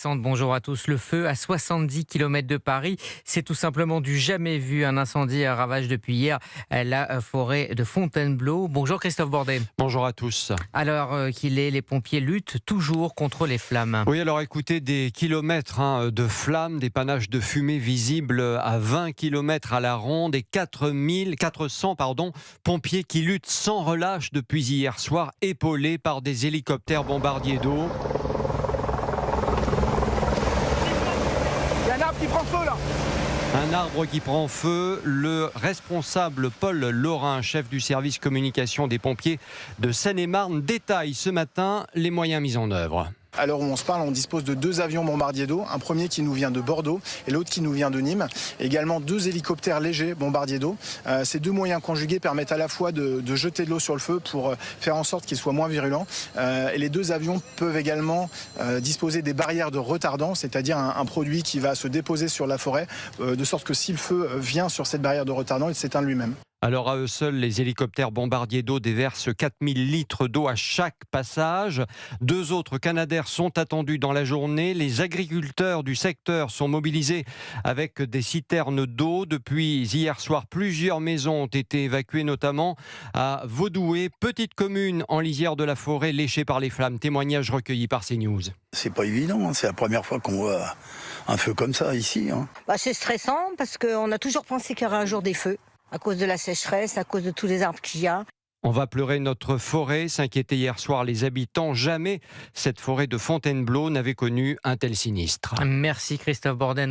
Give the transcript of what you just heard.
Bonjour à tous. Le feu à 70 km de Paris, c'est tout simplement du jamais vu. Un incendie ravage depuis hier la forêt de Fontainebleau. Bonjour Christophe Bordet. Bonjour à tous. Alors qu'il est, les pompiers luttent toujours contre les flammes. Oui, alors écoutez, des kilomètres de flammes, des panaches de fumée visibles à 20 km à la ronde et 400 pompiers qui luttent sans relâche depuis hier soir, épaulés par des hélicoptères bombardiers d'eau. Il y a un arbre qui prend feu là. Un arbre qui prend feu. Le responsable Paul Laurin, chef du service communication des pompiers de Seine-et-Marne, détaille ce matin les moyens mis en œuvre. À l'heure où on se parle, on dispose de 2 avions bombardiers d'eau, un premier qui nous vient de Bordeaux et l'autre qui nous vient de Nîmes. Également 2 hélicoptères légers bombardiers d'eau. Ces 2 moyens conjugués permettent à la fois de jeter de l'eau sur le feu pour faire en sorte qu'il soit moins virulent. Et les 2 avions peuvent également disposer des barrières de retardant, c'est-à-dire un produit qui va se déposer sur la forêt, de sorte que si le feu vient sur cette barrière de retardant, il s'éteint lui-même. Alors à eux seuls, les hélicoptères bombardiers d'eau déversent 4000 litres d'eau à chaque passage. 2 autres Canadair sont attendus dans la journée. Les agriculteurs du secteur sont mobilisés avec des citernes d'eau. Depuis hier soir, plusieurs maisons ont été évacuées, notamment à Vaudoué, petite commune en lisière de la forêt léchée par les flammes. Témoignage recueilli par CNews. C'est pas évident, c'est la première fois qu'on voit un feu comme ça ici. C'est stressant parce qu'on a toujours pensé qu'il y aurait un jour des feux. À cause de la sécheresse, à cause de tous les arbres qu'il y a. On va pleurer notre forêt, s'inquiétaient hier soir les habitants. Jamais cette forêt de Fontainebleau n'avait connu un tel sinistre. Merci Christophe Bordet.